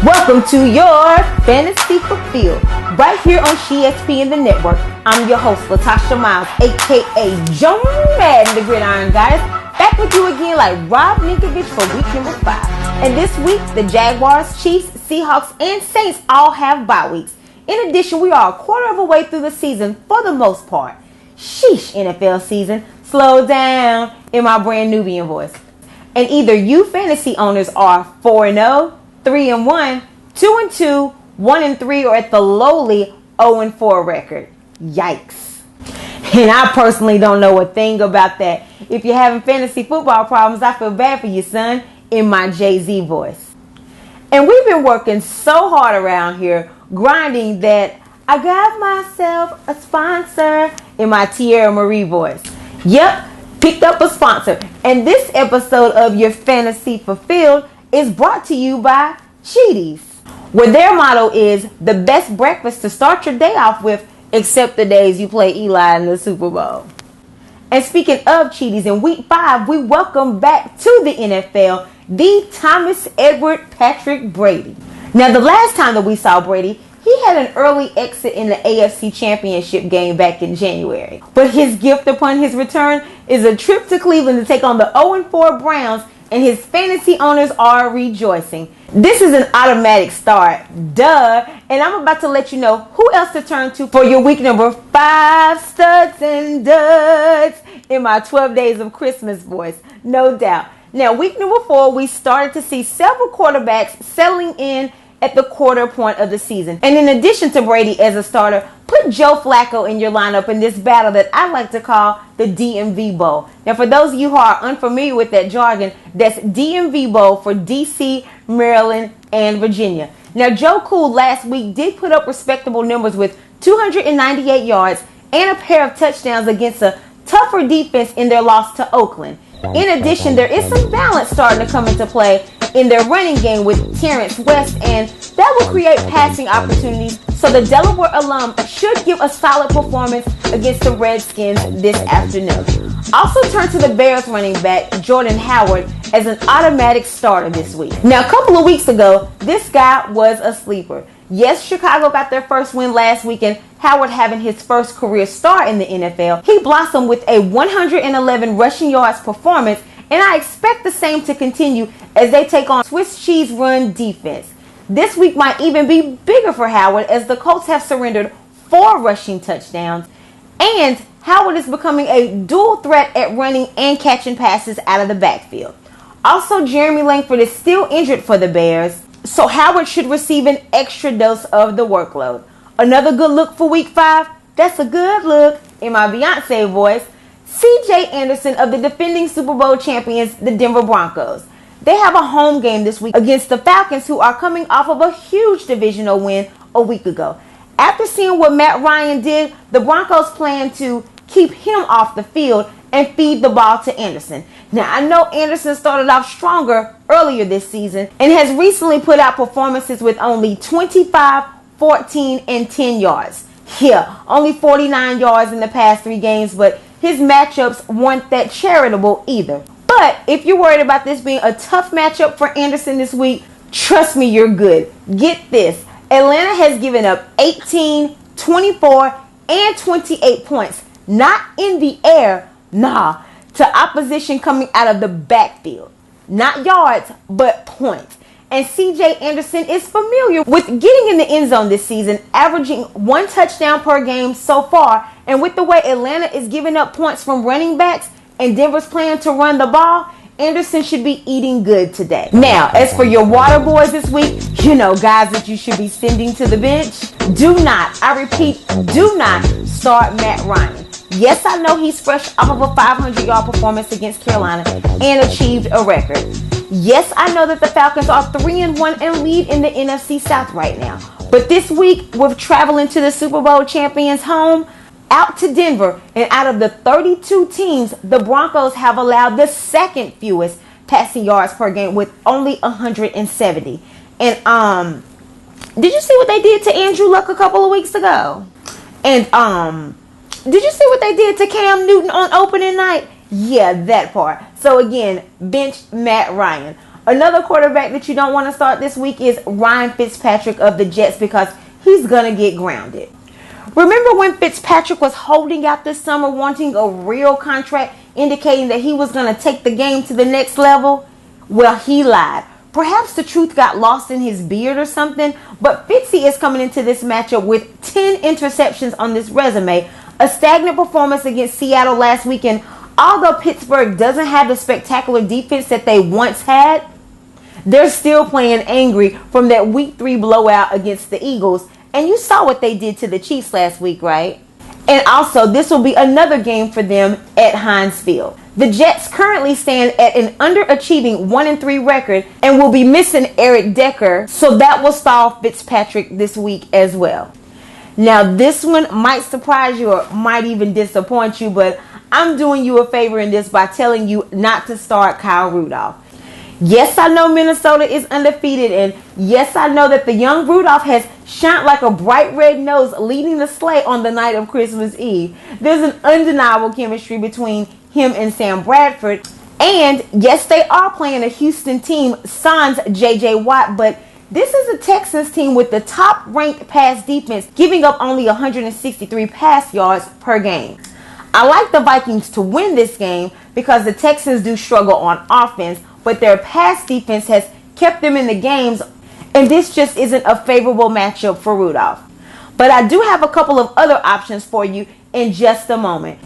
Welcome to your Fantasy Fulfilled, right here on ESPN the Network. I'm your host, Latasha Miles, aka Joan Madden, the Gridiron Goddess, back with you again like Rob Ninkovich for week number 5. And this week, the Jaguars, Chiefs, Seahawks, and Saints all have bye weeks. In addition, we are a quarter of a way through the season for the most part. Sheesh, NFL season. Slow down in my brand Nubian voice. And either you fantasy owners are 4-0, 3-1, 2-2, 1-3, or at the lowly 0-4 record. Yikes. And I personally don't know a thing about that. If you're having fantasy football problems, I feel bad for you, son, in my Jay-Z voice. And we've been working so hard around here, grinding that I got myself a sponsor in my Tierra Marie voice. Yep, picked up a sponsor. And this episode of Your Fantasy Fulfilled is brought to you by Cheaties, where their motto is the best breakfast to start your day off with, except the days you play Eli in the Super Bowl. And speaking of Cheaties, in week 5, we welcome back to the NFL the Thomas Edward Patrick Brady. Now, the last time that we saw Brady, he had an early exit in the AFC Championship game back in January. But his gift upon his return is a trip to Cleveland to take on the 0-4 Browns, and his fantasy owners are rejoicing. This is an automatic start, duh, and I'm about to let you know who else to turn to for your week number 5 studs and duds in my 12 days of Christmas voice, no doubt. Now, week number 4, we started to see several quarterbacks settling in at the quarter point of the season. And in addition to Brady as a starter, put Joe Flacco in your lineup in this battle that I like to call the DMV Bowl. Now, for those of you who are unfamiliar with that jargon, that's DMV Bowl for DC, Maryland, and Virginia. Now, Joe Cool last week did put up respectable numbers with 298 yards and a pair of touchdowns against a tougher defense in their loss to Oakland. In addition, there is some balance starting to come into play in their running game with Terrence West, and that will create passing opportunities. So the Delaware alum should give a solid performance against the Redskins this afternoon. Also turn to the Bears running back, Jordan Howard, as an automatic starter this week. Now, a couple of weeks ago, this guy was a sleeper. Yes, Chicago got their first win last weekend. Howard having his first career start in the NFL. He blossomed with a 111 rushing yards performance, and I expect the same to continue as they take on Swiss cheese run defense. This week might even be bigger for Howard as the Colts have surrendered 4 rushing touchdowns, and Howard is becoming a dual threat at running and catching passes out of the backfield. Also, Jeremy Langford is still injured for the Bears, so Howard should receive an extra dose of the workload. Another good look for week 5, that's a good look in my Beyonce voice, C.J. Anderson of the defending Super Bowl champions, the Denver Broncos. They have a home game this week against the Falcons, who are coming off of a huge divisional win a week ago. After seeing what Matt Ryan did, the Broncos plan to keep him off the field and feed the ball to Anderson. Now, I know Anderson started off stronger earlier this season and has recently put out performances with only 25, 14, and 10 yards. Yeah, only 49 yards in the past 3 games, but his matchups weren't that charitable either. But if you're worried about this being a tough matchup for Anderson this week, trust me, you're good. Get this. Atlanta has given up 18, 24, and 28 points. Not in the air, to opposition coming out of the backfield. Not yards, but points. And C.J. Anderson is familiar with getting in the end zone this season, averaging 1 touchdown per game so far. And with the way Atlanta is giving up points from running backs and Denver's plan to run the ball, Anderson should be eating good today. Now, as for your water boys this week, guys that you should be sending to the bench, do not, I repeat, do not start Matt Ryan. Yes, I know he's fresh off of a 500-yard performance against Carolina and achieved a record. Yes, I know that the Falcons are 3-1 and lead in the NFC South right now. But this week, with traveling to the Super Bowl champions home, out to Denver, and out of the 32 teams, the Broncos have allowed the second fewest passing yards per game with only 170. And did you see what they did to Andrew Luck a couple of weeks ago? And did you see what they did to Cam Newton on opening night? Yeah, that part. So again, bench Matt Ryan. Another quarterback that you don't want to start this week is Ryan Fitzpatrick of the Jets because he's going to get grounded. Remember when Fitzpatrick was holding out this summer wanting a real contract indicating that he was going to take the game to the next level? Well, he lied. Perhaps the truth got lost in his beard or something, but Fitzy is coming into this matchup with 10 interceptions on this resume, a stagnant performance against Seattle last weekend. Although Pittsburgh doesn't have the spectacular defense that they once had, they're still playing angry from that Week 3 blowout against the Eagles. And you saw what they did to the Chiefs last week, right? And also, this will be another game for them at Heinz Field. The Jets currently stand at an underachieving 1-3 record and will be missing Eric Decker, so that will stall Fitzpatrick this week as well. Now, this one might surprise you or might even disappoint you, but I'm doing you a favor in this by telling you not to start Kyle Rudolph. Yes, I know Minnesota is undefeated, and yes, I know that the young Rudolph has shined like a bright red nose leading the sleigh on the night of Christmas Eve. There's an undeniable chemistry between him and Sam Bradford, and yes, they are playing a Houston team sans J.J. Watt, but this is a Texans team with the top-ranked pass defense, giving up only 163 pass yards per game. I like the Vikings to win this game because the Texans do struggle on offense, but their pass defense has kept them in the games, and this just isn't a favorable matchup for Rudolph. But I do have a couple of other options for you in just a moment.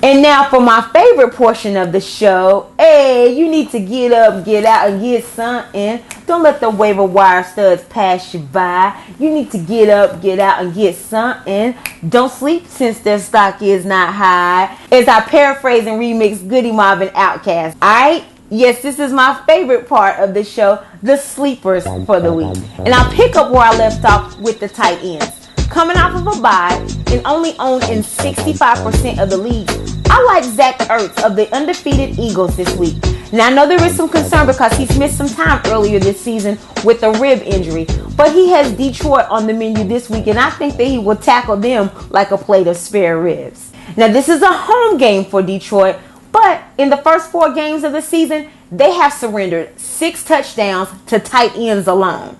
And now for my favorite portion of the show. Hey, you need to get up, get out, and get something. Don't let the waiver wire studs pass you by. You need to get up, get out, and get something. Don't sleep since their stock is not high. As I paraphrase and remix Goody Mob and Outkast. Alright? Yes, this is my favorite part of the show, the sleepers for the week. And I'll pick up where I left off with the tight ends. Coming off of a bye and only owned in 65% of the league, I like Zach Ertz of the undefeated Eagles this week. Now, I know there is some concern because he's missed some time earlier this season with a rib injury, but he has Detroit on the menu this week, and I think that he will tackle them like a plate of spare ribs. Now, this is a home game for Detroit, but in the first 4 games of the season, they have surrendered 6 touchdowns to tight ends alone.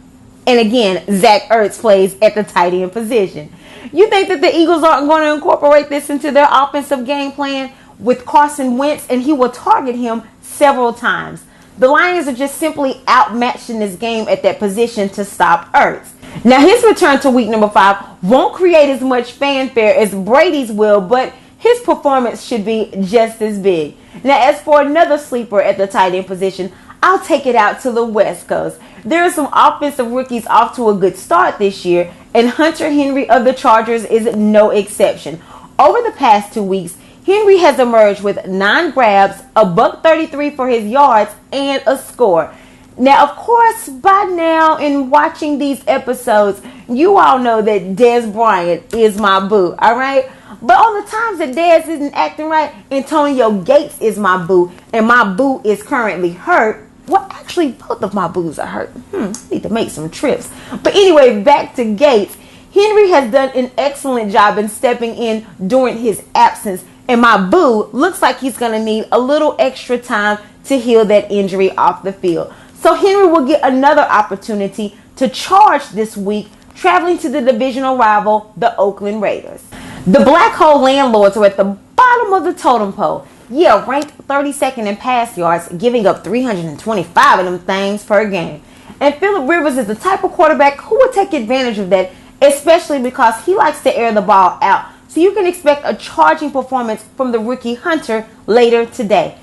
And again, Zach Ertz plays at the tight end position. You think that the Eagles aren't going to incorporate this into their offensive game plan with Carson Wentz, and he will target him several times. The Lions are just simply outmatched in this game at that position to stop Ertz. Now, his return to week number 5 won't create as much fanfare as Brady's will, but his performance should be just as big. Now, as for another sleeper at the tight end position, I'll take it out to the West Coast. There are some offensive rookies off to a good start this year, and Hunter Henry of the Chargers is no exception. Over the past 2 weeks, Henry has emerged with 9 grabs, a $133 for his yards, and a score. Now, of course, by now in watching these episodes, you all know that Dez Bryant is my boo, all right? But on the times that Dez isn't acting right, Antonio Gates is my boo, and my boo is currently hurt. Well, actually, both of my boos are hurt. I need to make some trips. But anyway, back to Gates. Henry has done an excellent job in stepping in during his absence, and my boo looks like he's going to need a little extra time to heal that injury off the field. So Henry will get another opportunity to charge this week, traveling to the divisional rival, the Oakland Raiders. The Black Hole Landlords are at the bottom of the totem pole. Yeah, ranked 32nd in pass yards, giving up 325 of them things per game. And Phillip Rivers is the type of quarterback who will take advantage of that, especially because he likes to air the ball out. So you can expect a charging performance from the rookie Hunter later today.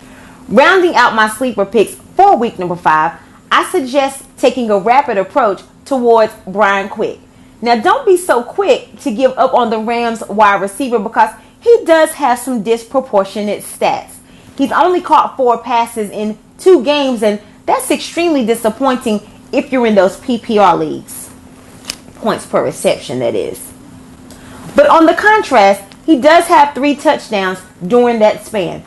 Rounding out my sleeper picks for week number 5, I suggest taking a rapid approach towards Brian Quick. Now, don't be so quick to give up on the Rams wide receiver because he does have some disproportionate stats. He's only caught 4 passes in 2 games, and that's extremely disappointing if you're in those PPR leagues. Points per reception, that is. But on the contrast, he does have 3 touchdowns during that span.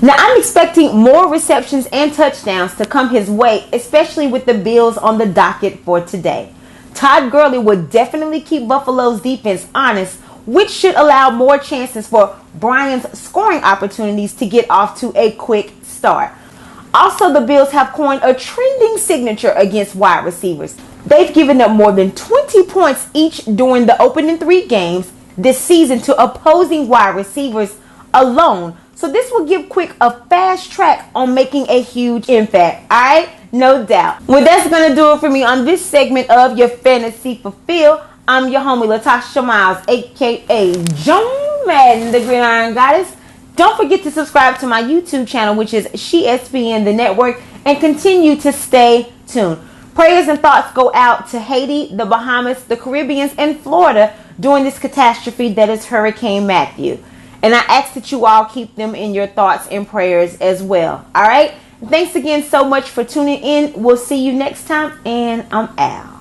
Now, I'm expecting more receptions and touchdowns to come his way, especially with the Bills on the docket for today. Todd Gurley will definitely keep Buffalo's defense honest, which should allow more chances for Brian's scoring opportunities to get off to a quick start. Also, the Bills have coined a trending signature against wide receivers. They've given up more than 20 points each during the opening 3 games this season to opposing wide receivers alone. So this will give Quick a fast track on making a huge impact. Alright, no doubt. Well, that's going to do it for me on this segment of your Fantasy Fulfill. I'm your homie Latasha Miles, aka Joan Madden, the Gridiron Goddess. Don't forget to subscribe to my YouTube channel, which is SheSPN the Network, and continue to stay tuned. Prayers and thoughts go out to Haiti, the Bahamas, the Caribbeans, and Florida during this catastrophe that is Hurricane Matthew. And I ask that you all keep them in your thoughts and prayers as well. All right? Thanks again so much for tuning in. We'll see you next time, and I'm out.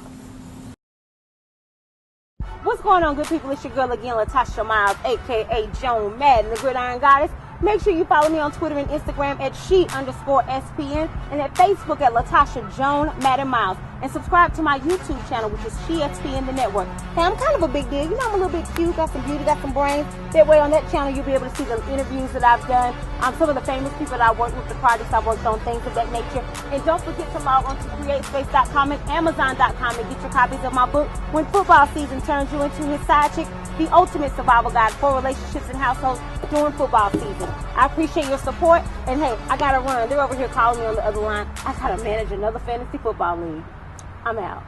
What's going on, good people? It's your girl again, Latasha Miles, aka Joan Madden, the Gridiron Goddess. Make sure you follow me on Twitter and Instagram at she_SPN and at Facebook at Latasha Joan Madden Miles. And subscribe to my YouTube channel, which is SheSPN the Network. Hey, I'm kind of a big deal. You know, I'm a little bit cute, got some beauty, got some brains. That way on that channel, you'll be able to see the interviews that I've done, some of the famous people that I worked with, the projects I worked on, things of that nature. And don't forget to log on to CreateSpace.com and Amazon.com and get your copies of my book, When Football Season Turns You Into His Side Chick, The Ultimate Survival Guide for Relationships and Households during football season. I appreciate your support. And hey, I gotta run. They're over here calling me on the other line. I gotta manage another fantasy football league. I'm out.